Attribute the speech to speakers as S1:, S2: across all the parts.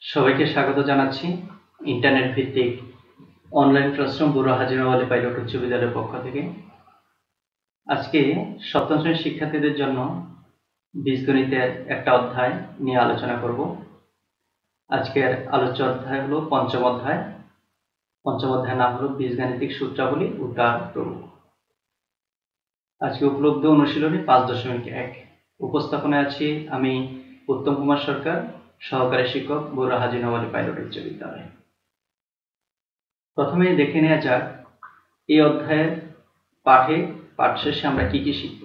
S1: সবাইকে স্বাগত জানাচ্ছি ইন্টারনেট ভিত্তিক অনলাইন ক্লাসরুম বুড়ো হাজিরা আলী পাইলট উচ্চ বিদ্যালয়ের পক্ষ থেকে। আজকে সপ্তম শ্রেণীর শিক্ষার্থীদের জন্য বীজগণিতের একটা অধ্যায় নিয়ে আলোচনা করব। আজকের আলোচ্য অধ্যায় হলো পঞ্চম অধ্যায়। পঞ্চম অধ্যায়ের নাম হলো বীজগাণিতিক সূত্রাবলী উদার প্রয়োগ। আজকে উপলব্ধ অনুশীলনী 5.1। উপস্থাপনায় আছি আমি উত্তম কুমার সরকার, সহকারী শিক্ষক, বুড়ো হাজি নওয়াব আলী পাইলট উচ্চ বিদ্যালয়। প্রথমে দেখে নেওয়া যাক এই অধ্যায়ের পাঠ শেষে আমরা কি কি শিখব।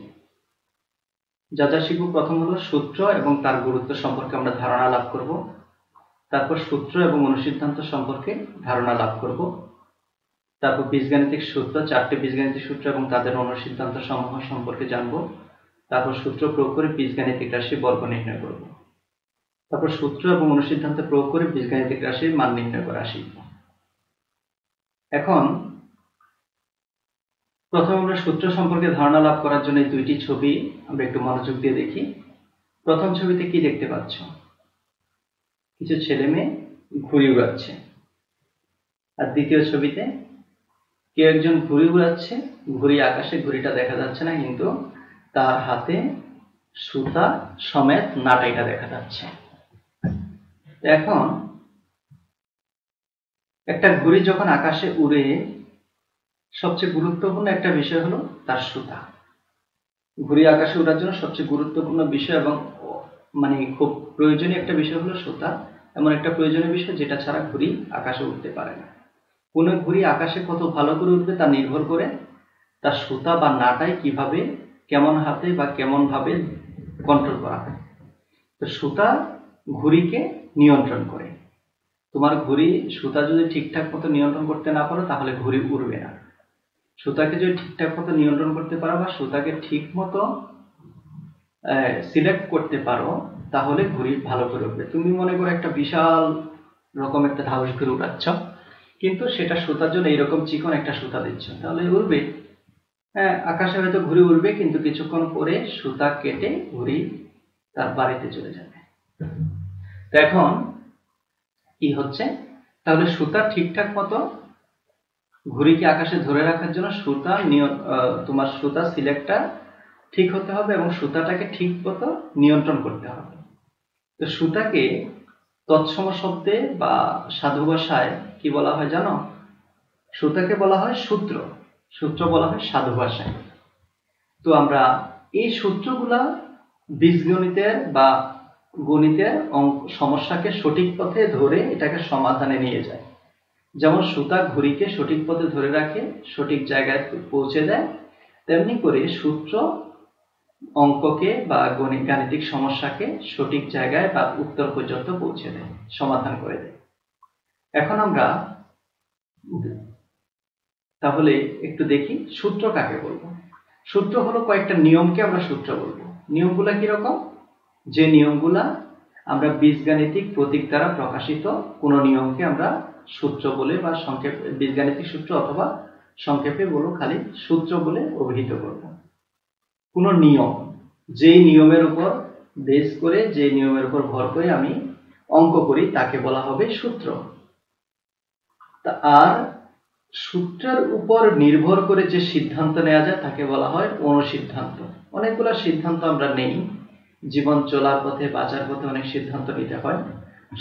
S1: যা যা শিখব, প্রথম হলো সূত্র এবং তার গুরুত্ব সম্পর্কে আমরা ধারণা লাভ করব। তারপর সূত্র এবং অনুসিদ্ধান্ত সম্পর্কে ধারণা লাভ করব। তারপর বীজগাণিতিক সূত্র, 4টি বীজগাণিতিক সূত্র এবং তাদের অনুসিদ্ধান্ত সমূহ সম্পর্কে জানব। তারপর সূত্র প্রয়োগ করে বীজগাণিতিক রাশির বর্গ নির্ণয় করব। তারপর সূত্র এবং অনুসিদ্ধান্ত প্রয়োগ করে বীজগাণিতিক রাশির মান নির্ণয় করা শিখব। এখন প্রথমে আমরা সূত্র সম্পর্কে ধারণা লাভ করার জন্য দুইটি ছবি আমরা একটু মনোযোগ দিয়ে দেখি। প্রথম ছবিতে কি দেখতে পাচ্ছ? কিছু ছেলে মেয়ে ঘুড়ি উড়াচ্ছে। আর দ্বিতীয় ছবিতে কেউ একজন ঘুড়ি উড়াচ্ছে, ঘুড়ি আকাশে, ঘুড়িটা দেখা যাচ্ছে না, কিন্তু তার হাতে সুতা সমেত নাটাইটা দেখা যাচ্ছে। এখন একটা ঘুড়ি যখন আকাশে উড়ে, সবচেয়ে গুরুত্বপূর্ণ একটা বিষয় হলো তার সুতা। ঘুড়ি আকাশে ওঠার জন্য সবচেয়ে গুরুত্বপূর্ণ বিষয় এবং খুব প্রয়োজনীয় একটা বিষয় হলো সুতা। এমন একটা প্রয়োজনীয় বিষয় যেটা ছাড়া ঘুড়ি আকাশে উঠতে পারে না। কোন ঘুড়ি আকাশে কত ভালো করে উঠবে তা নির্ভর করে তার সুতা বা নাটাই কিভাবে, কেমন হাতে বা কেমন ভাবে কন্ট্রোল করা হয়। তো সুতা ঘুড়িকে নিয়ন্ত্রণ করে। তোমার ঘুড়ি সুতা যদি ঠিকঠাক মতো নিয়ন্ত্রণ করতে না পারো তাহলে ঘুড়ি উড়বে না। সুতাকে যদি ঠিকঠাক মতো নিয়ন্ত্রণ করতে পারো বা সুতাকে ঠিক মতো সিলেক্ট করতে পারো তাহলে ঘুড়ি ভালো করে উঠবে। তুমি মনে করো একটা বিশাল রকম একটা ধাউস ঘুড়ি উড়াচ্ছ, কিন্তু সেটা সুতার জন্য এইরকম চিকন একটা সুতা দিচ্ছ, তাহলে উড়বে। হ্যাঁ, আকাশে হয়তো ঘুড়ি উড়বে, কিন্তু কিছুক্ষণ পরে সুতা কেটে ঘুড়ি তার বাড়িতে চলে যাবে। তো এখন কি হচ্ছে, তাহলে সুতা ঠিকঠাক মতো ঘুড়িকে আকাশে ধরে রাখার জন্য তোমার সুতা সিলেক্টটা ঠিক হতে হবে এবং সুতাটাকে ঠিক মতো নিয়ন্ত্রণ করতে হবে। তো সুতাকে তৎসম শব্দে বা সাধু ভাষায় কি বলা হয় জানো? সুতাকে বলা হয় সূত্র। সূত্র বলা হয় সাধু ভাষায়। তো আমরা এই সূত্রগুলা বীজগণিতের বা গণিতের সমস্যাকে সঠিক পথে ধরে এটাকে সমাধানে নিয়ে যায়। যেমন সুতা ঘুড়িকে সঠিক পথে ধরে রাখে, সঠিক জায়গায় পৌঁছে দেয়, তেমনি করে সূত্র অঙ্ককে বা গাণিতিক সমস্যাকে সঠিক জায়গায় বা উত্তর পর্যন্ত পৌঁছে দেয়, সমাধান করে দেয়। এখন আমরা তাহলে একটু দেখি সূত্র কাকে বলবো। সূত্র হলো কয়েকটা নিয়মকে আমরা সূত্র বলবো। নিয়মগুলা কিরকম? যে নিয়মগুলা আমরা বীজগাণিতিক প্রতীক দ্বারা প্রকাশিত কোন নিয়মকে আমরা সূত্র বলে বা সংক্ষেপে বীজগাণিতিক সূত্র অথবা সংক্ষেপে বলো খালি সূত্র বলে অভিহিত করব। কোন নিয়ম, যেই নিয়মের উপর বেস করে, যে নিয়মের উপর ভর করে আমি অঙ্ক করি তাকে বলা হবে সূত্র। আর সূত্রের উপর নির্ভর করে যে সিদ্ধান্ত নেওয়া যায় তাকে বলা হয় অনুসিদ্ধান্ত। অনেকগুলো সিদ্ধান্ত আমরা নেই, জীবন চলার পথে, বাঁচার পথে অনেক সিদ্ধান্ত নিতে হয়।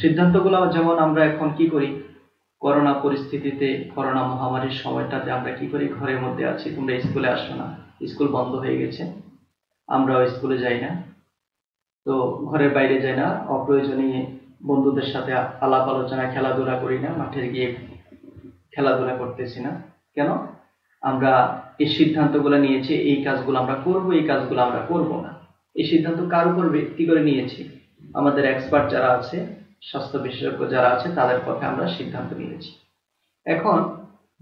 S1: সিদ্ধান্তগুলো যেমন আমরা এখন কি করি, করোনা পরিস্থিতিতে, করোনা মহামারীর সময়টাতে আমরা কি করি, ঘরের মধ্যে আছি, তোমরা স্কুলে আসো না, স্কুল বন্ধ হয়ে গেছে, আমরাও স্কুলে যাই না, তো ঘরের বাইরে যাই না, অপ্রয়োজনীয় বন্ধুদের সাথে আলাপ আলোচনা, খেলাধুলা করি না, মাঠে গিয়ে খেলাধুলা করতেছি না। কেন? আমরা এই সিদ্ধান্তগুলো নিয়েছি, এই কাজগুলো আমরা করব, এই কাজগুলো আমরা করব না। এই সিদ্ধান্ত কার উপর ভিত্তি করে নিয়েছি? আমাদের এক্সপার্ট যারা আছে, স্বাস্থ্য বিশেষজ্ঞ যারা আছে, তাদের পথে আমরা সিদ্ধান্ত নিয়েছি। এখন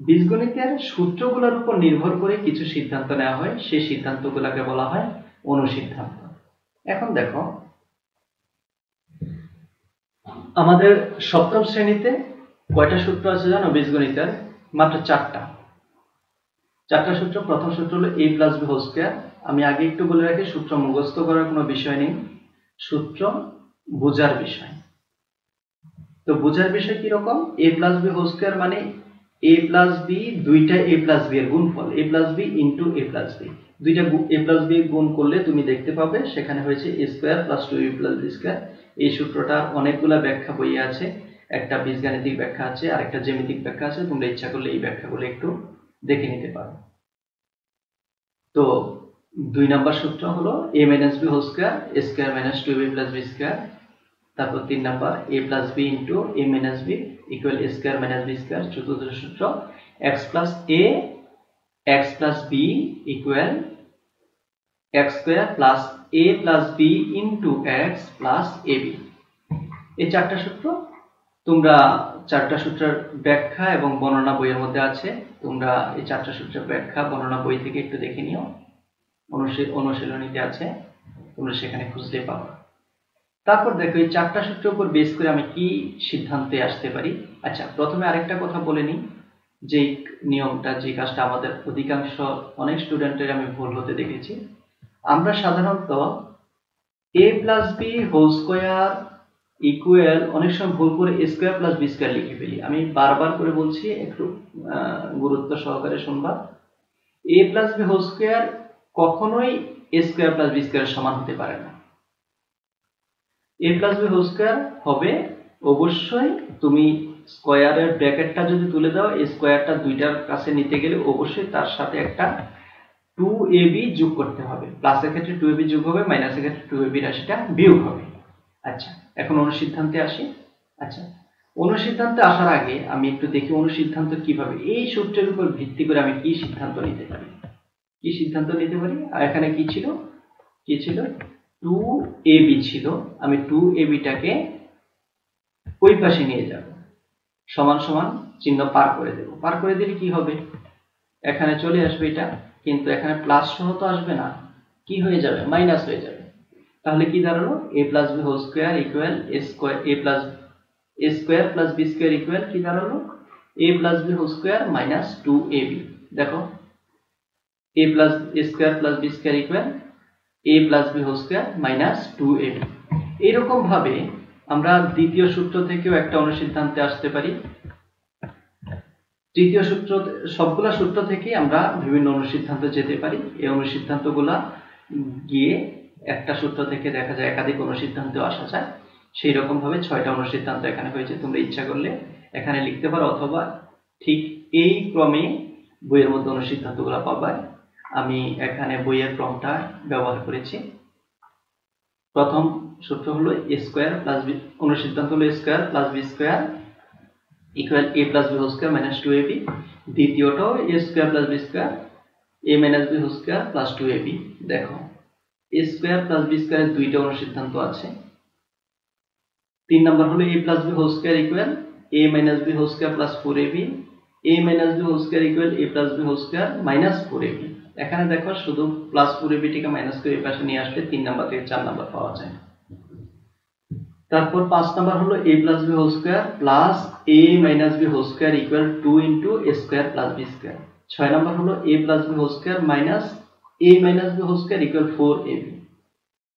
S1: বীজগণিতের সূত্রগুলোর উপর নির্ভর করে কিছু সিদ্ধান্ত নেওয়া হয়, সেই সিদ্ধান্তগুলোকে বলা হয় অনুসিদ্ধান্ত। এখন দেখো, আমাদের সপ্তম শ্রেণীতে কয়টা সূত্র আছে জানো বীজগণিতের? মাত্র 4টা সূত্র। প্রথম সূত্র হলো a + b হোল স্কয়ার। আমি আগে একটু বলে রাখি, সূত্র মুখস্থ করার কোনো বিষয় নেই, সূত্র বোঝার বিষয়। তো তো বোঝার বিষয় কি রকম, a plus B whole square মানে a প্লাস বি, দুইটা a প্লাস বি এর গুণফল, a plus B into a plus B, দুইটা a প্লাস বি গুণ করলে তুমি দেখতে পাবে সেখানে হয়েছে a square plus 2ab plus b square. এই সূত্রটা অনেকগুলা ব্যাখ্যা বইয়ে আছে, একটা বীজগাণিতিক ব্যাখ্যা আছে আর একটা জ্যামিতিক ব্যাখ্যা আছে, তোমরা ইচ্ছা করলে এই ব্যাখ্যাগুলো একটু দেখে নিতে পারো। তো 2 নাম্বার সূত্র হলো a minus b whole square a square minus 2ab plus b square. তারপর 3 number a plus b into a minus b equal a square minus b square. চতুর্থ সূত্র x plus a x plus b equal x square plus a plus b into x plus ab। এই চারটা সূত্র তোমরা চারটা সূত্রের ব্যাখ্যা এবং বর্ণনা বইয়ের মধ্যে আছে, তোমরা এই চারটা সূত্রের ব্যাখ্যা বর্ণনা বই থেকে একটু দেখে নিও, অনুশীলনীতে আছে, তোমরা সেখানে খুঁজলে পাবে। তারপর দেখো এই চারটা সূত্রের উপর বেস করে আমি কি সিদ্ধান্তে আসতে পারি। আচ্ছা, প্রথমে আরেকটা কথা বলে নিই, যে নিয়মটা, যে কাজটা আমাদের অধিকাংশ অনেক স্টুডেন্টের আমি ভুল হতে দেখেছি। আমরা সাধারণত a plus B whole square equal অনেক সময় ভুল করে a square plus b square লিখে ফেলি। আমি বারবার করে বলছি, একটু গুরুত্ব সহকারে শুনবা। a plus B whole square কখনোই a স্কয়ার প্লাস b স্কয়ারের সমান হতে পারে না। a plus B whole square হবে অবশ্যই, তুমি স্কয়ারের ব্র্যাকেটটা যদি তুলে দাও, এই স্কয়ারটা দুইটার কাছে নিতে গেলে অবশ্যই তার সাথে একটা 2ab যোগ করতে হবে। প্লাসের ক্ষেত্রে 2ab যোগ হবে, মাইনাসের ক্ষেত্রে 2ab রাশিটা বিয়োগ হবে। আচ্ছা, এখন অনুসিদ্ধান্তে আসি। আচ্ছা, অনুসিদ্ধান্তে আসার আগে আমি একটু দেখি অনুসিদ্ধান্ত কিভাবে, এই সূত্রের উপর ভিত্তি করে আমি কি সিদ্ধান্ত নিতে পারি, কি সিদ্ধান্ত নিতে পারি। আর এখানে কি ছিল, কি ছিল 2ab ছিল, আমি 2ab-টাকে ওই পাশে নিয়ে যাব, সমান সমান চিহ্ন পার করে দেব। পার করে দিলে কি হবে, এখানে চলে আসবে এটা, কিন্তু এখানে প্লাস সহ তো আসবে না, কি হয়ে যাবে, মাইনাস হয়ে যাবে। তাহলে কি দাঁড়ালো, a plus B whole square equal a square plus b square equal কি দাঁড়ালো, a plus B whole square minus 2ab। দেখো a plus a square plus b square equal a plus b whole square minus 2ab। এরকম ভাবে আমরা দ্বিতীয় সূত্র থেকেও একটা অনুসিদ্ধান্তে আসতে পারি। তৃতীয় সূত্র, সবগুলা সূত্র থেকে আমরা বিভিন্ন অনুসিদ্ধান্তে যেতে পারি। এই অনুসিদ্ধান্তগুলা গিয়ে একটা সূত্র থেকে দেখা যায় একাধিক অনুসিদ্ধান্তে আসা যায়। সেই রকম ভাবে 6টা অনুসিদ্ধান্ত এখানে হয়েছে, তোমরা ইচ্ছা করলে এখানে লিখতে পারো, অথবা ঠিক এই ক্রমে বইয়ের মধ্যে অনুসিদ্ধান্তগুলো পাবা। আমি এখানে বইয়ের ক্রমটা ব্যবহার করেছি। প্রথম সূত্র হলো a স্কয়ার প্লাস b, অনুসিদ্ধান্ত হলো a square plus b square equal a plus b whole square minus 2ab। দ্বিতীয়টাও a square plus b square a minus b whole square plus 2ab। দেখো a স্কয়ার প্লাস b স্কয়ারের দুইটা অনুসিদ্ধান্ত আছে। 3 number হলো a plus b whole square equal a minus b whole square plus 4ab, a minus b whole square equal a plus b whole square minus 4ab। এখানে দেখো শুধু plus 4ab টিকে minus করে এই পাশে নিয়ে আসলে 3 নাম্বার থেকে 4 নাম্বার পাওয়া যায়। তারপর 5 নাম্বার হলো a plus b whole square plus a minus b whole square equal 2 into a square plus b square. 6 number হলো a plus b whole square minus a minus b whole square equal 4ab।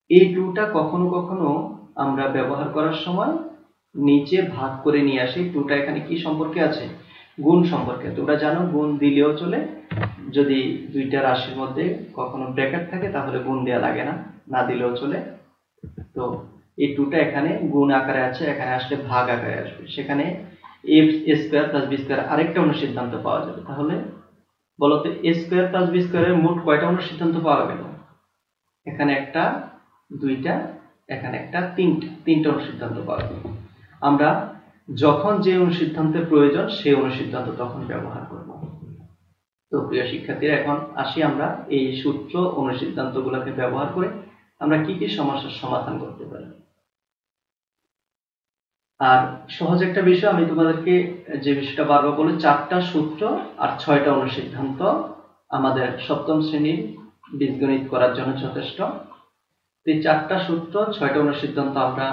S1: এই 2টা কখনো কখনো আমরা ব্যবহার করার সময় নিচে ভাগ করে নিয়ে আসি। 2টা এখানে কি সম্পর্কে আছে, গুণ সম্পর্কে। তোমরা জানো গুণ দিলেও চলে, যদি দুইটা রাশির মধ্যে কখনো ব্র্যাকেট থাকে তাহলে গুণ দেওয়া লাগে না, না দিলেও চলে। তো এই 2টা এখানে গুণ আকারে আছে, এখানে আসলে ভাগ আকারে আসবে, সেখানে a square plus b square আরেকটা অনুসিদ্ধান্ত পাওয়া যাবে। তাহলে বলতে a স্কয়ার প্লাস b স্কয়ারের মোট কয়টা অনুসিদ্ধান্ত পাওয়া গেল, এখানে একটা, দুইটা, এখানে একটা, তিনটা অনুসিদ্ধান্ত পাওয়া গেল। আমরা যখন যে অনুসিদ্ধান্তের প্রয়োজন সেই অনুসিদ্ধান্ত তখন ব্যবহার করব। তো প্রিয় শিক্ষার্থীরা, এখন আসি আমরা এই সূত্র অনুসিদ্ধান্তগুলোকে ব্যবহার করে আমরা কি কি সমস্যার সমাধান করতে পারি। আর সহজ একটা বিষয় আমি তোমাদেরকে যে বিষয়টা বারবার বলি, 4টা সূত্র আর 6টা অনুসিদ্ধান্ত আমাদের সপ্তম শ্রেণীর বীজগণিত করার জন্য যথেষ্ট। এই 4টা সূত্র 6টা অনুসিদ্ধান্ত আমরা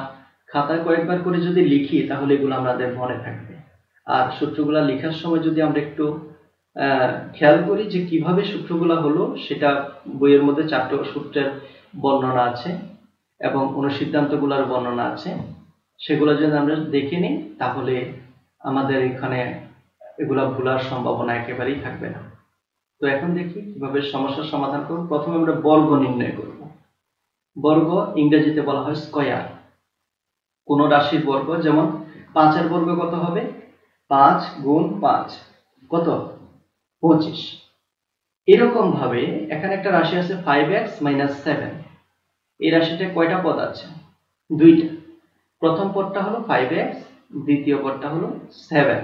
S1: খাতায় কয়েকবার করে যদি লিখি তাহলে এগুলো আমাদের মনে থাকবে। আর সূত্রগুলা লেখার সময় যদি আমরা একটু খেয়াল করি যে কিভাবে সূত্রগুলা হলো, সেটা বইয়ের মধ্যে 4টা সূত্রের বর্ণনা আছে এবং অনুসিদ্ধান্তগুলোর বর্ণনা আছে। সেগুলো যদি আমরা দেখে নিই তাহলে আমাদের এখানে এগুলা ভুলার সম্ভাবনা একেবারেই থাকবে না। তো এখন দেখি কিভাবে সমস্যার সমাধান করব। প্রথমে আমরা বর্গ নির্ণয় করব। বর্গ ইংরেজিতে বলা হয় স্কয়ার। কোন রাশির বর্গ, যেমন 5 এর বর্গ কত হবে? 5 গুণ 5 কত? 25। এরকম ভাবে এখানে একটা রাশি আছে 5x - 7। এই রাশিতে কয়টা পদ আছে? দুইটা। প্রথম পদটা হলো 5x, দ্বিতীয় পদটা হলো 7।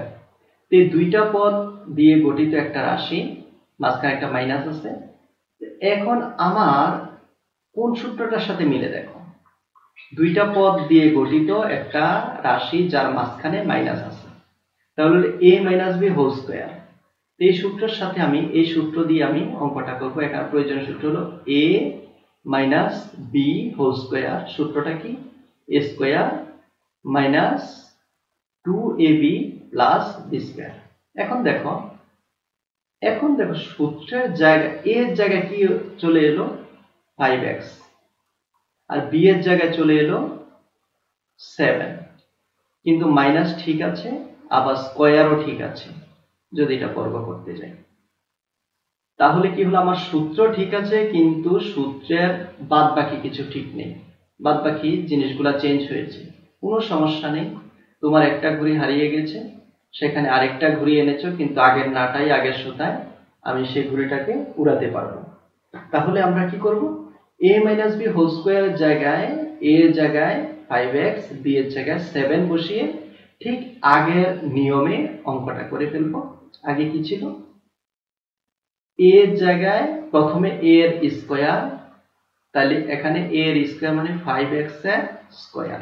S1: এই দুইটা পদ দিয়ে গঠিত একটা রাশি, মাঝখানে একটা মাইনাস আছে। এখন আমার কোন সূত্রটার সাথে মিলে দেখো। দুইটা পদ দিয়ে গঠিত একটা রাশি যার মাঝখানে মাইনাস আছে, তাহলে a - b হোল স্কয়ার। এই সূত্রের সাথে আমি এই সূত্র দিয়ে আমি অঙ্কটা করব। এখানে প্রয়োজনীয় সূত্র হলো a - b হোল স্কয়ার। সূত্রটা কি? a square minus 2ab plus b square. এখন দেখো সূত্রের জায়গায় a এর জায়গায় কি চলে এলো? 5x, আর b এর জায়গায় চলে এলো 7। কিন্তু মাইনাস ঠিক আছে, আবার স্কয়ারও ঠিক আছে যদি এটা বর্গ করতে যাই। তাহলে কি হলো? আমার সূত্র ঠিক আছে, কিন্তু সূত্রের বাদ বাকি কিছু ঠিক নেই। বাদ বাকি জিনিসগুলা চেঞ্জ হয়েছে। কোনো সমস্যা নেই। তোমার একটা ঘড়ি হারিয়ে গেছে, সেখানে আরেকটা ঘড়ি এনেছো, কিন্তু আগের নাটাই আগের সুতায়, আমি সেই ঘড়িটাকে উড়াতে পারবো। তাহলে আমরা কি করব? a - b হোল স্কয়ারের জায়গায় a এর জায়গায় 5x, b এর জায়গায় 7 বসিয়ে ঠিক আগের নিয়মে অঙ্কটা করে ফেলবো। আগে কি ছিল? a এর জায়গায় প্রথমে a এর স্কয়ার, তাহলে এখানে a এর স্কয়ার মানে 5x এর স্কয়ার।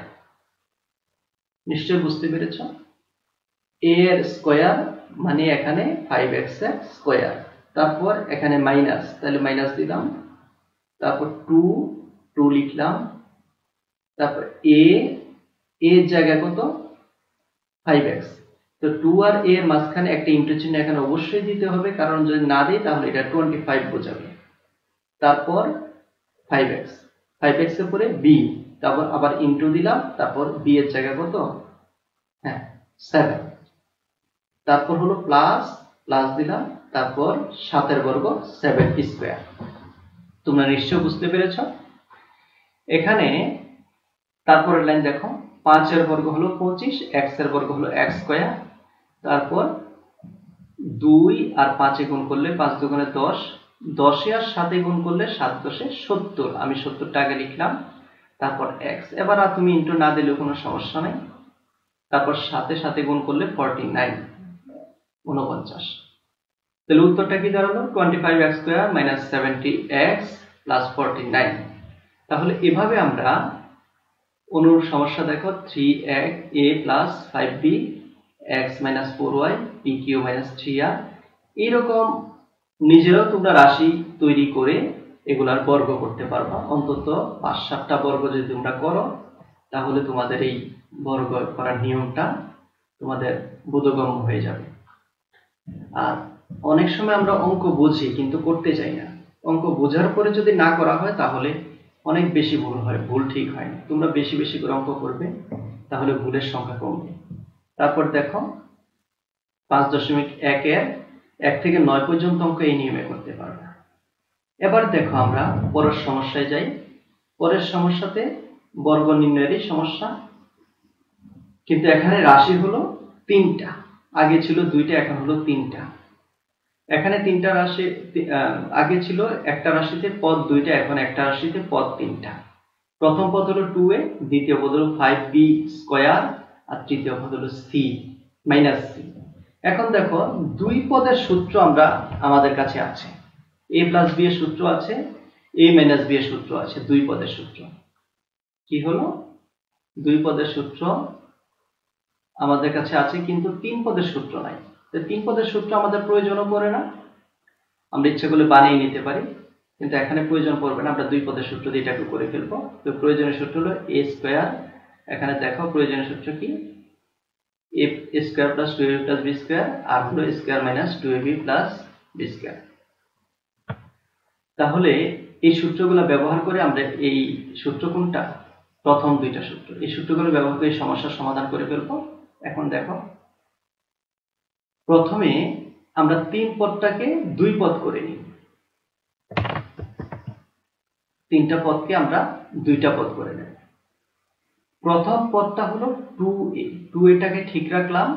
S1: নিশ্চয় বুঝতে পেরেছ? a এর স্কয়ার মানে এখানে 5x এর স্কয়ার। তারপর এখানে মাইনাস, তাহলে মাইনাস দিলাম। তারপর 2 লিখলাম। তারপর a এর জায়গায় কত? 5x। তো 2 আর a এর মাঝখানে একটা ইনটু চিহ্ন এখানে অবশ্যই দিতে হবে, কারণ যদি না দিই তাহলে এটা 25 বোঝাবে। তারপর 5x এর পরে b, তারপর আবার ইনটু দিলাম। তারপর b এর জায়গায় কত? 7। তারপর হলো প্লাস দিলাম। তারপর 7 এর বর্গ 7 স্কয়ার। তোমরা নিশ্চয় বুঝতে পেরেছ? এখানে তারপরের লাইন দেখো, 5 এর বর্গ হলো 25, x এর বর্গ হলো x স্কয়ার। তারপর 2 আর 5 এ গুণ করলে 5 দুগুণে 10, 10 এ আর 7 এ গুণ করলে 7 10 70। আমি 70 টা আগে লিখলাম। তারপর x, এবার আর তুমি ইনটু না দিলেও কোনো সমস্যা নাই। তারপর 7 এ 7 এ গুণ করলে 49, 49। তাহলে উত্তরটা কি দাঁড়ালো? 25x square minus 70x plus 49। তাহলে এভাবে আমরা অনুরূপ সমস্যা দেখো, 3a plus 5b x minus 4y pq minus 3r, এইরকম নিজেরাও তোমরা রাশি তৈরি করে এগুলার বর্গ করতে পারবা। অন্তত 5-7টা বর্গ যদি তোমরা করো তাহলে তোমাদের এই বর্গ করার নিয়মটা তোমাদের বোধগম্য হয়ে যাবে। আর অনেক সময় আমরা অঙ্ক বুঝি কিন্তু করতে চাই না। অঙ্ক বোঝার পরে যদি না করা হয় তাহলে অনেক বেশি ভুল হয়, ভুল ঠিক হয় না। তোমরা বেশি বেশি করে অঙ্ক করবে, তাহলে ভুলের সংখ্যা কমবে। তারপর দেখো 5.1 এর 1 থেকে 9 পর্যন্ত অঙ্ক এই নিয়মে করতে পারবে। এবার দেখো আমরা পরের সমস্যায় যাই। পরের সমস্যাতে বর্গ নির্ণয়েরই সমস্যা, কিন্তু এখানে রাশি হলো 3টা। আগে ছিল 2টা, এখন হলো 3টা। এখানে 3টা রাশি, আগে ছিল একটা রাশিতে পদ 2টা, এখন একটা রাশিতে পদ 3টা। প্রথম পদ হলো 2a, দ্বিতীয় পদ হলো 5b স্কয়ার, আর তৃতীয় পদ হলো c মাইনাস c। এখন দেখো দুই পদের সূত্র আমাদের কাছে আছে। a প্লাস b এর সূত্র আছে, a মাইনাস b এর সূত্র আছে। দুই পদের সূত্র কি হলো? দুই পদের সূত্র আমাদের কাছে আছে, কিন্তু তিন পদের সূত্র নাই। তো তিন পদের সূত্র আমাদের প্রয়োজনও পড়ে না, আমরা ইচ্ছা করলে বানিয়ে নিতে পারি, কিন্তু এখানে প্রয়োজন পড়বে না। আমরা দুই পদের সূত্র দিয়ে এটাকে করে ফেলবো। তো প্রয়োজনীয় সূত্র হলো a স্কয়ার। এখানে দেখো প্রয়োজনীয় সূত্র কি? a square plus 2ab plus b square, আর হলো square minus 2ab plus b square. তাহলে এই সূত্রগুলো ব্যবহার করে আমরা এই সূত্র কোনটা? প্রথম দুইটা সূত্র, এই সূত্রগুলো ব্যবহার করে সমস্যার সমাধান করে ফেলবো। এখন দেখো, প্রথমে আমরা 3 পদটাকে 2 পদ করে নিই। 3টা পদকে আমরা 2টা পদ করে নেব। প্রথম পদটা হলো 2a, 2aটাকে ঠিক রাখলাম,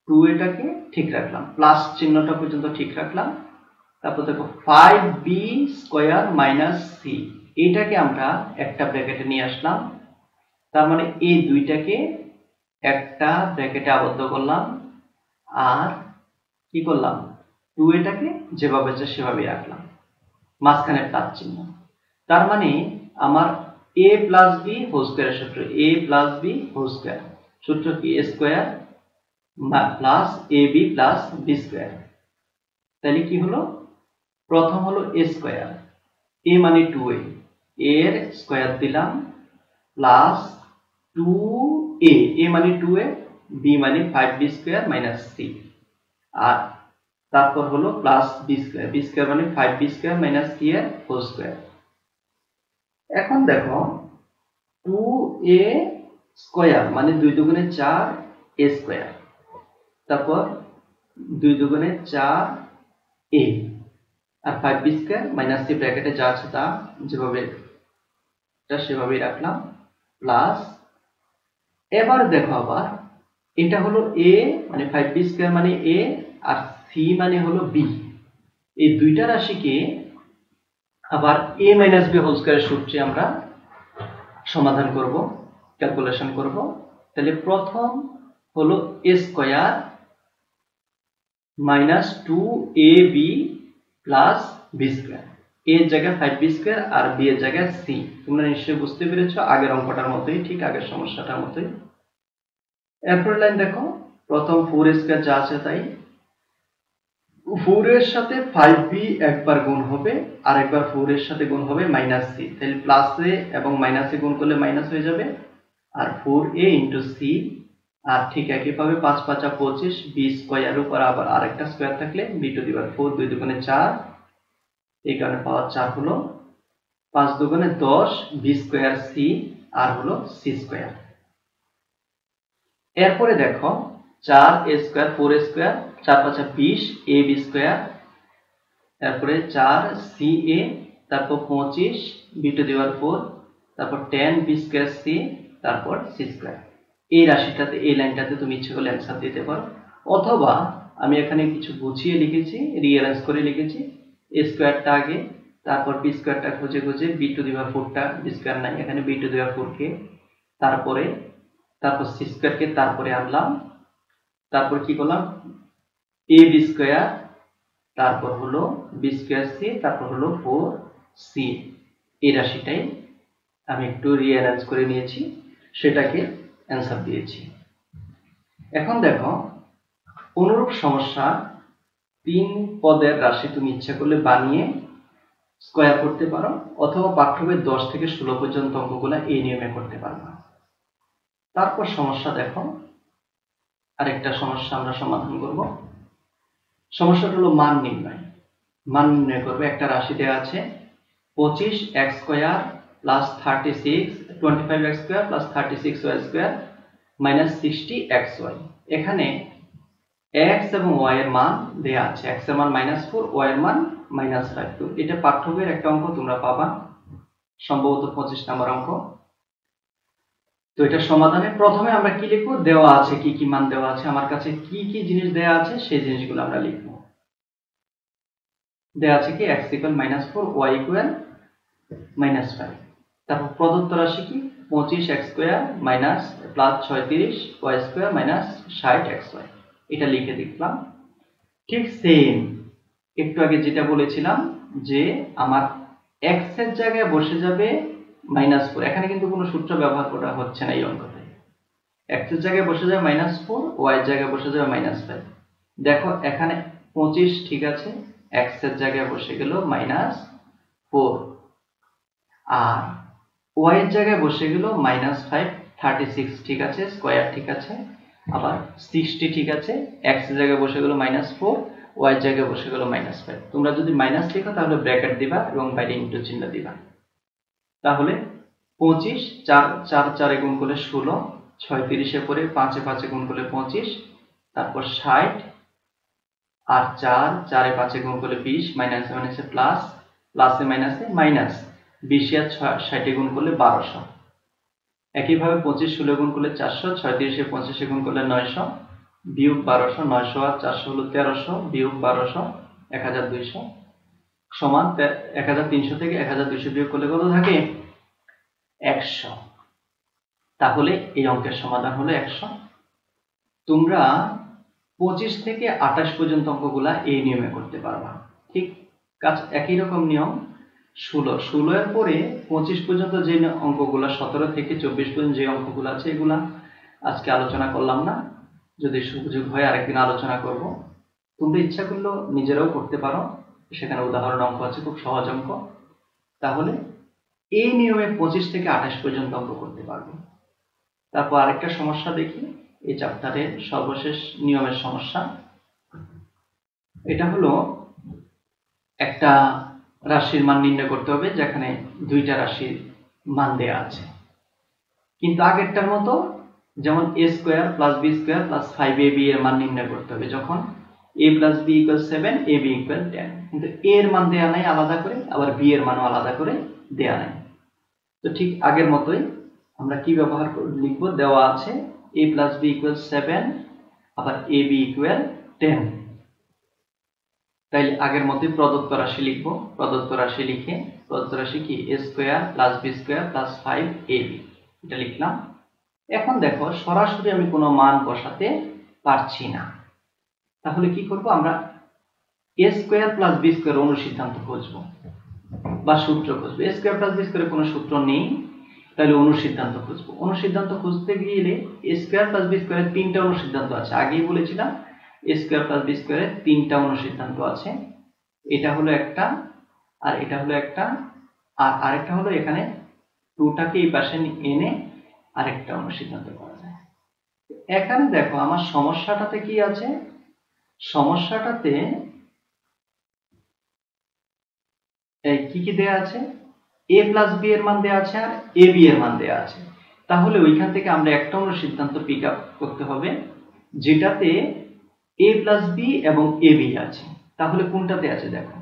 S1: 2aটাকে ঠিক রাখলাম, প্লাস চিহ্নটা পর্যন্ত ঠিক রাখলাম। তারপর দেখো 5b স্কয়ার মাইনাস c, এটাকে আমরা একটা ব্র্যাকেটে নিয়ে আসলাম। তার মানে এই দুইটাকে একটা ব্র্যাকেটে আবদ্ধ করলাম, আর কি করলাম, 2aটাকে যেভাবে আছে সেভাবেই রাখলাম, মাঝখানে প্লাস চিহ্ন। তার মানে আমার a প্লাস b হোল স্কয়ারের সূত্র, a plus b whole square সূত্র কি, a square plus ab plus b square. তাহলে কি হলো, প্রথম হলো a স্কয়ার, a মানে 2a, এর স্কয়ার দিলাম প্লাস 2a, a মানে 2a, b মানে 5b স্কয়ার মাইনাস c, আর তারপর হলো plus b square, b square মানে 5b স্কয়ার মাইনাস c এর হোল স্কয়ার। এখন দেখো 2a স্কয়ার মানে 2 দুগুণে 4 a স্কয়ার, তারপর 2 দুগুণে 4 a, আর 5b স্কয়ার মাইনাস c ব্র্যাকেটে যা আছে তা যেভাবে এটা সেভাবেই রাখলাম, প্লাস এবার দেখো আবার এটা হলো a মানে 5b স্কয়ার মানে a, আর c মানে হলো b। এই দুইটা রাশিকে আবার a মাইনাস b হোল স্কয়ারের সূত্রে আমরা সমাধান করব, ক্যালকুলেশন করব। তাহলে প্রথম হলো a square minus 2ab plus b square, a এর জায়গায় 5b স্কয়ার আর b এর জায়গায় c। তোমরা নিশ্চয়ই বুঝতে পেরেছো, আগের অঙ্কটার মতোই, ঠিক আগের সমস্যাটার মতোই। এরপর লাইন দেখো, প্রথম 4a স্কয়ার যা আছে তাই, 4 এর সাথে 5b একবার গুণ হবে, আর একবার 4 এর সাথে গুণ হবে মাইনাস c, তাহলে প্লাস a এবং মাইনাস a গুণ করলে মাইনাস হয়ে যাবে, আর 4a ইনটু c, আর ঠিক একইভাবে 5 5 25, b স্কয়ার উপর আবার আরেকটা স্কয়ার থাকলে b টু দি পাওয়ার 4, 2 দুগুণে 4, এই কারণে পাওয়ার 4 হলো, 5 দুগুণে 10, b স্কয়ার c, আর হলো c স্কয়ার। এরপরে দেখো 4a square 4a square 4 5 20 ab square, তারপরে 4ca, তারপর 25 b টু দি পাওয়ার 4, তারপর 10 b স্কয়ার c, তারপর c স্কয়ার। এই রাশিটাতে, এই লাইনটাতে তুমি ইচ্ছে করলে অ্যানসার দিতে পারো, অথবা আমি এখানে কিছু গুছিয়ে লিখেছি, রিঅ্যারেঞ্জ করে লিখেছি, a স্কয়ারটা আগে, তারপর b স্কয়ারটা খুঁজে খুঁজে b টু দি পাওয়ার 4টা b স্কয়ার নাই, এখানে b টু দি পাওয়ার 4 কে, তারপর c স্কয়ার কে তারপরে আনলাম, তারপর কি করলাম ab স্কয়ার, তারপর হলো b স্কয়ার c, তারপর হলো 4c। এই রাশিটাই আমি একটু রিঅ্যারেঞ্জ করে নিয়েছি, সেটাকে অ্যানসার দিয়েছি। এখন দেখো অনুরূপ সমস্যা 3 পদের রাশি তুমি ইচ্ছা করলে বানিয়ে স্কয়ার করতে পারো, অথবা পাঠ্যবই 10 থেকে 16 পর্যন্ত অঙ্কগুলো এই নিয়মে করতে পারবা। তারপর সমস্যা দেখো, আরেকটা সমস্যা আমরা সমাধান করব। সমস্যাটা হলো মান নির্ণয়। মান নির্ণয় করবে, একটা রাশি দেওয়া আছে 25x square plus 36, 25x square plus 36y square minus 60xy। এখানে x এবং y এর মান দেয়া আছে, x এর মান -4, y এর মান -5। তো এটা পাঠ্যবইয়ের একটা অঙ্ক তোমরা পাবা, সম্ভবত 25 নম্বর অঙ্ক। তো এটা সমাধানে প্রথমে আমরা কি লিখব, দেওয়া আছে কি কি মান দেওয়া আছে, আমার কাছে কি কি জিনিস দেয়া আছে সেই জিনিসগুলো আমরা লিখব। দেয়া আছে কি x -4, y -5। তারপর প্রদত্ত রাশি কি 25x square minus plus 36 y square minus 60xy, এটা লিখে দিলাম। ঠিক সেম একটু আগে যেটা বলেছিলাম যে আমার x এর জায়গায় বসে যাবে -4, এখানে কিন্তু কোনো সূত্র ব্যবহার করা হচ্ছে না এই অঙ্কতে। x এর জায়গায় বসে যাবে -4, y এর জায়গায় বসে যাবে -5। দেখো এখানে 25 ঠিক আছে, x এর জায়গায় বসে গেল -4, আর y এর জায়গায় বসে গেল -5, 36 ঠিক আছে, স্কয়ার ঠিক আছে, আবার 60 ঠিক আছে, x এর জায়গায় বসে গেল -4, y এর জায়গায় বসে গেল -5। তোমরা যদি মাইনাস লিখো তাহলে ব্র্যাকেট দিবা এবং বাইরে ইনটু চিহ্ন দিবা, তাহলে 25, 4 4 4 গুণ করলে 16, 6 30 পরে 5 5 গুণ করলে 25, তারপর 60, আর 4 4 5 গুণ করলে 20, মাইনাসে মাইনাসে প্লাস, প্লাসে মাইনাসে মাইনাস, 20 আর 60 গুণ করলে 1200। একইভাবে 25 16 গুণ করলে 400, 6 30 25 গুণ করলে 900, বিয়োগ 1200, 900 আর 400 হলো 1300, বিয়োগ 1200 1200, সমান 1300 থেকে 1200 বিয়োগ করলে কত থাকে? 100। তাহলে এই অঙ্কের সমাধান হলো 100। তোমরা 25 থেকে 28 পর্যন্ত অঙ্কগুলা এই নিয়মে করতে পারবা। ঠিক কাজ একই রকম নিয়ম। 16 এর পরে 25 পর্যন্ত যে অঙ্কগুলা, 17 থেকে 24 পর্যন্ত যে অঙ্কগুলো আছে এগুলা আজকে আলোচনা করলাম না, যদি সুযোগ হয় আরেকদিন আলোচনা করব। তোমরা ইচ্ছা করলেও নিজেরাও করতে পারো, সেখানে উদাহরণ অঙ্ক আছে, খুব সহজ অঙ্ক। তাহলে এই নিয়মে 25 থেকে 28 পর্যন্ত অঙ্ক করতে পারবে। তারপর আরেকটা সমস্যা দেখি, এই চ্যাপ্টারের সর্বশেষ নিয়মের সমস্যা। এটা হলো একটা রাশির মান নির্ণয় করতে হবে যেখানে দুইটা রাশির মান দেয়া আছে, কিন্তু আগেরটার মতো যেমন a square plus b square plus 5ab এর মান নির্ণয় করতে হবে যখন a plus b equal 7, ab equal 10, কিন্তু a এর মান দেয়া নাই আলাদা করে, আবার b এর মানও আলাদা করে দেয়া নাই। তো ঠিক আগের মতোই আমরা কি ব্যবহার লিখব, দেওয়া আছে a প্লাস b ইকুয়াল 7, আবার ab ইকুয়াল 10। তাইলে আগের মতোই প্রদত্ত রাশি লিখব। প্রদত্ত রাশি লিখে, প্রদত্ত রাশি কি a square plus b square plus 5ab, এটা লিখলাম। এখন দেখো সরাসরি আমি কোনো মান বসাতে পারছি না, তাহলে কি করব, আমরা a square plus b square অনুসিদ্ধান্ত খুঁজব বা সূত্র খুঁজব। a স্কয়ার প্লাস b স্কয়ারের কোনো সূত্র নেই, তাহলে অনুসিদ্ধান্ত খুঁজব। অনুসিদ্ধান্ত খুঁজতে গেলে a স্কয়ার প্লাস b স্কয়ারের তিনটা অনুসিদ্ধান্ত আছে, আগেই বলেছিলাম a স্কয়ার প্লাস b স্কয়ারের তিনটা অনুসিদ্ধান্ত আছে। এটা হলো একটা, আর এটা হলো একটা, আর আরেকটা হলো এখানে 2টাকে এই পাশে এনে আরেকটা অনুসিদ্ধান্ত করা যায়। এখানে দেখো আমার সমস্যাটাতে কি আছে, সমস্যাটাতে এই কি দেয়া আছে, a প্লাস b এর মান দেয়া আছে আর ab এর মান দেয়া আছে। তাহলে ওইখান থেকে আমরা একটা অনুসিদ্ধান্ত পিক আপ করতে হবে যেটাতে a প্লাস b এবং ab আছে। তাহলে কোনটাতে আছে দেখো,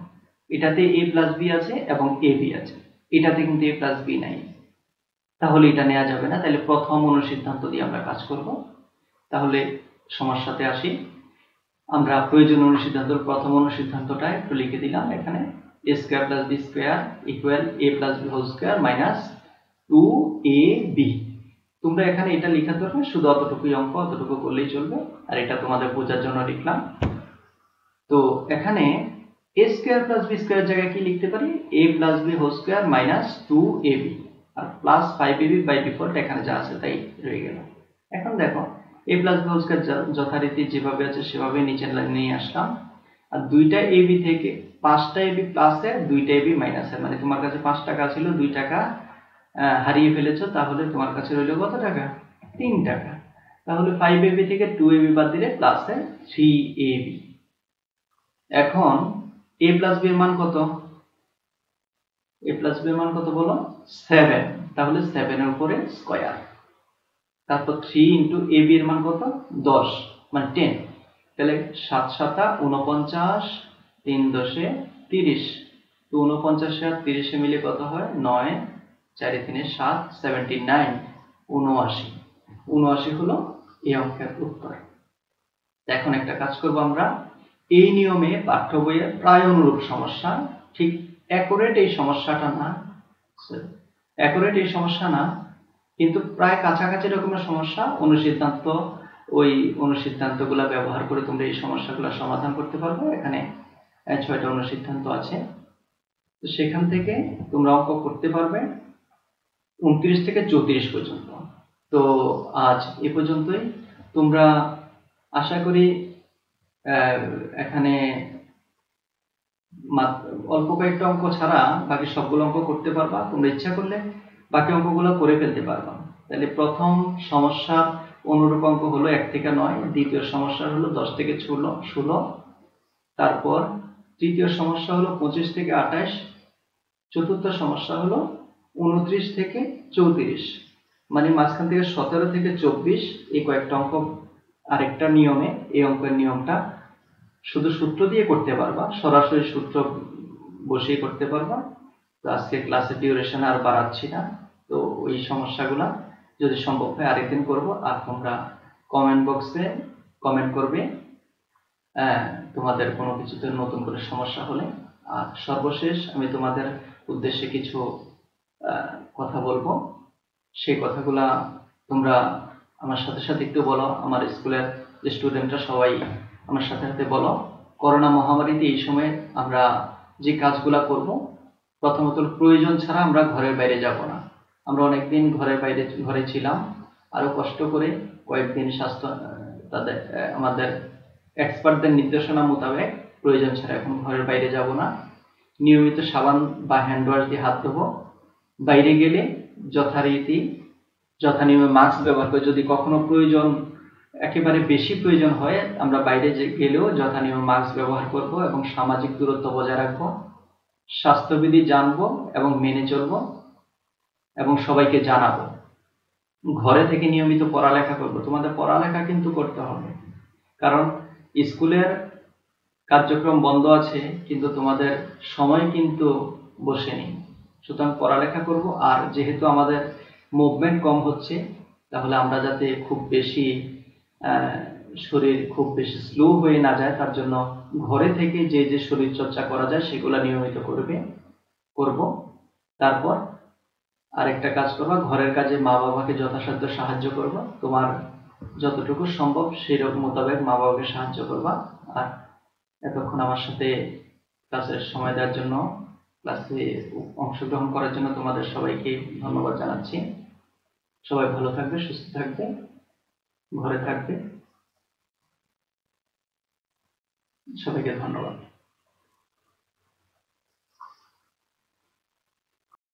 S1: এটাতে a প্লাস b আছে এবং ab আছে, এটাতে কিন্তু a প্লাস b নাই, তাহলে এটা নেওয়া যাবে না। তাহলে প্রথম অনুসিদ্ধান্ত দিয়ে আমরা কাজ করব। তাহলে সমস্যাতে আসি, আমরা প্রয়োজনীয় অনুসিদ্ধান্তের প্রথম অনুসিদ্ধান্তটা একটু লিখে দিলাম এখানে, a square plus b square equal a plus b whole square minus 2ab। তোমরা এখানে এটা লেখার দরকার, শুধু অতটুকুই অঙ্ক, অতটুকু করলেই চলবে, আর এটা তোমাদের বোঝার জন্য লিখলাম। তো এখানে a square plus b square জায়গায় কি লিখতে পারি, a plus b whole square minus 2ab, আর প্লাস 5ab বাই ডিফল্ট এখানে যা আছে তাই রয়ে গেল। এখন দেখো a plus b whole square যথারীতি যেভাবে আছে সেভাবে নিচের লাইনে নিয়ে আসলাম, আর দুইটা ab থেকে 5টা ab প্লাসের 2টা ab মাইনাসের, মানে তোমার কাছে 5 টাকা ছিল, 2 টাকা হারিয়ে ফেলেছো, তাহলে তোমার কাছে রইল কত টাকা, 3 টাকা। তাহলে 5ab থেকে 2ab বাদ দিলে প্লাসে 3ab। এখন a প্লাস b এর মান কত, a প্লাস b এর মান কত বলো, 7, তাহলে 7 এর উপরে স্কয়ার, তারপর 3 ইনটু ab এর মান কত, 10 মানে 10, তাহলে 7 7 49, 3 10 30, তো 49 আর 30 মিলে কত হয় 9, 4 3 7, 79, 79, 79 হলো এই অঙ্কের উত্তর। এখন একটা কাজ করব আমরা, এই নিয়মে পাঠ্য বইয়ের প্রায় অনুরূপ সমস্যা, ঠিক অ্যাকুরেট এই সমস্যাটা না, অ্যাকুরেট এই সমস্যা না, কিন্তু প্রায় কাছাকাছি রকমের সমস্যা, অনুসিদ্ধান্ত, ওই অনুসিদ্ধান্তগুলো ব্যবহার করে তোমরা এই সমস্যাগুলো সমাধান করতে পারবে। এখানে 6টা অনুসিদ্ধান্ত আছে, তো সেখান থেকে তোমরা অঙ্ক করতে পারবে 29 থেকে 34 পর্যন্ত। তো আজ এ পর্যন্তই। তোমরা আশা করি এখানে অল্প কয়েকটা অঙ্ক ছাড়া বাকি সবগুলো অঙ্ক করতে পারবা। তোমরা ইচ্ছা করলে বাকি অঙ্কগুলো করে ফেলতে পারবা। তাহলে প্রথম সমস্যা অনুরূপ অঙ্ক হলো 1 থেকে 9, দ্বিতীয় সমস্যা হলো 10 থেকে 16, তারপর তৃতীয় সমস্যা হলো 25 থেকে 28, চতুর্থ সমস্যা হলো 29 থেকে 34, মানে মাঝখান থেকে 17 থেকে 24 এই কয়েকটা অঙ্ক আরেকটা নিয়মে, এই অঙ্কের নিয়মটা শুধু সূত্র দিয়ে করতে পারবা, সরাসরি সূত্র বসিয়ে করতে পারবা। তো আজকে ক্লাসের ডিউরেশন আর বাড়াচ্ছি না, তো ওই সমস্যাগুলা যদি সম্ভব হয় আরেকদিন করব। আর তোমরা কমেন্ট বক্সে কমেন্ট করবে তোমাদের কোনো কিছুতে নতুন করে সমস্যা হলে। আর সর্বশেষ আমি তোমাদের উদ্দেশ্যে কিছু কথা বলবো, সেই কথাগুলা তোমরা আমার সাথে সাথে একটু বলো। আমার স্কুলের যে স্টুডেন্টরা সবাই আমার সাথে সাথে বলো। করোনা মহামারীতে এই সময় আমরা যে কাজগুলা করব, প্রথমত প্রয়োজন ছাড়া আমরা ঘরের বাইরে যাব না। আমরা অনেকদিন ঘরে ছিলাম, আরো কষ্ট করে কয়েকদিন তাদের আমাদের এক্সপার্টদের নির্দেশনা মোতাবেক প্রয়োজন ছাড়া এখন ঘরের বাইরে যাব না। নিয়মিত সাবান বা হ্যান্ড ওয়াশ দিয়ে হাত ধোবো। বাইরে গেলে যথানিয়মে মাস্ক ব্যবহার করে, যদি কখনো প্রয়োজন একেবারে বেশি প্রয়োজন হয় আমরা বাইরে গেলেও যথানিয়মে মাস্ক ব্যবহার করব এবং সামাজিক দূরত্ব বজায় রাখবো। স্বাস্থ্যবিধি জানবো এবং মেনে চলবো এবং সবাইকে জানাবো। ঘরে থেকে নিয়মিত পড়ালেখা করবো। তোমাদের পড়ালেখা কিন্তু করতে হবে, কারণ স্কুলের কার্যক্রম বন্ধ আছে কিন্তু তোমাদের সময় কিন্তু বসেনি। সুতরাং পড়ালেখা করব। আর যেহেতু আমাদের মুভমেন্ট কম হচ্ছে, তাহলে আমরা যাতে শরীর খুব বেশি স্লো হয়ে না যায়, তার জন্য ঘরে থেকে যে যে শরীর চর্চা করা যায় সেগুলো নিয়মিত করব। তারপর আরেকটা কাজ করবা, ঘরের কাজে মা বাবাকে যথাসাধ্য সাহায্য করবা। তোমার যতটুকু সম্ভব সেই রকম মোতাবেক মা বাবাকে সাহায্য করবা। আর এতক্ষণ আমার সাথে ক্লাসের সময় দেওয়ার জন্য, ক্লাসে অংশগ্রহণ করার জন্য তোমাদের সবাইকে ধন্যবাদ জানাচ্ছি। সবাই ভালো থাকবে, সুস্থ থাকবে, ঘরে থাকবে। সবাইকে ধন্যবাদ।